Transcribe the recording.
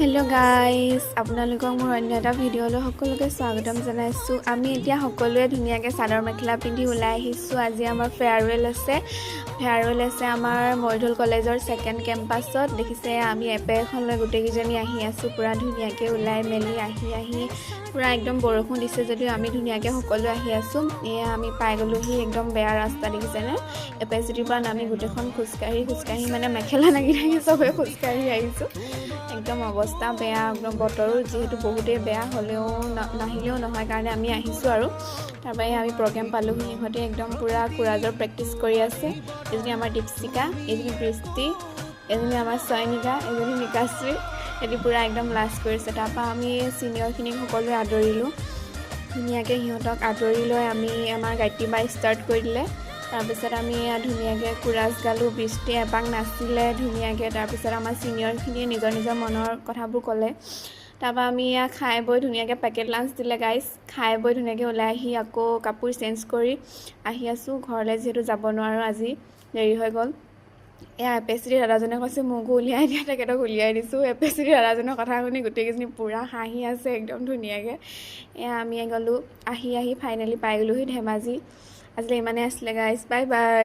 Hello guys আপোনালোকক মোৰ অন্য এটা ভিডিঅ'লৈ সকলোকে স্বাগতম জনাইছো। আমি এতিয়া সকলোৱে ধুনীয়াকৈ চাদৰ মেখেলা পিন্ধি ওলাই আহিছো। আজি আমাৰ ফেয়াৰৱেল আছে আমাৰ মৰিধল কলেজৰ সেকেন্ড কেম্পাছত। দেখিছে আমি এপে এখন লৈ গোটেইকেইজনী আহি আছো পুৰা ধুনীয়াকৈ ওলাই মেলি আহি পুৰা একদম বৰষুণ দিছে যদিও আমি ধুনীয়াকৈ সকলোৱে আহি আছো। এয়া আমি পাই গলোহি একদম বেয়া ৰাস্তা দেখিছেনে। এপে চিটিৰ পৰা নামি গোটেইখন খোজকাঢ়ি মানে মেখেলা লাগি থাকি চবে খোজকাঢ়ি আহিছো। একদম অৱস্থা বেয়া, একদম বতৰো যেহেতু বহুতেই বেয়া হ'লেও নাহিলেও নহয় কাৰণে আমি আহিছোঁ আৰু তাৰপৰা আমি প্ৰগ্ৰেম পালোহি। সিহঁতে একদম পুৰা কুৰাজৰ প্ৰেক্টিচ কৰি আছে। এজনী আমাৰ দীপশিকা, এজনী বৃষ্টি, এজনী আমাৰ চয়নিকা, এজনী নিকাশ্ৰী, সিহঁতি পুৰা একদম লাজ কৰিছে। তাৰপৰা আমি ছিনিয়ৰখিনিক সকলোৱে আদৰিলোঁ। ধুনীয়াকৈ সিহঁতক আদৰি লৈ আমি আমাৰ গায়ত্ৰী ষ্টাৰ্ট কৰি দিলে। তাৰপিছত আমি ধুনীয়াকৈ কুৰাজ গালোঁ, বৃষ্টি এপাক নাচিলে ধুনীয়াকৈ। তাৰপিছত আমাৰ ছিনিয়ৰখিনিয়ে নিজৰ মনৰ কথাবোৰ ক'লে। তাৰপৰা আমি খাই বৈ ধুনীয়াকৈ পেকেট লাঞ্চ দিলে গাইজ। খাই বৈ ধুনীয়াকৈ ওলাই আহি আকৌ কাপোৰ চেঞ্জ কৰি আহি আছোঁ ঘৰলৈ, যিহেতু যাব নোৱাৰোঁ, আজি দেৰি হৈ গ'ল। এয়া এপেচিটি দাদাজনে কৈছে মোকো উলিয়াই দিয়া, তেখেতক উলিয়াই দিছোঁ। এপেচিটি দাদাজনৰ কথা শুনি গোটেইকেইজনী পূৰা হাঁহি আছে একদম ধুনীয়াকৈ। এয়া আমি গ'লোঁ, আহি ফাইনেলি পাই গ'লোহি ধেমাজি। আজিলৈ ইমানেই আছিলে গাইজ, বাই বাই।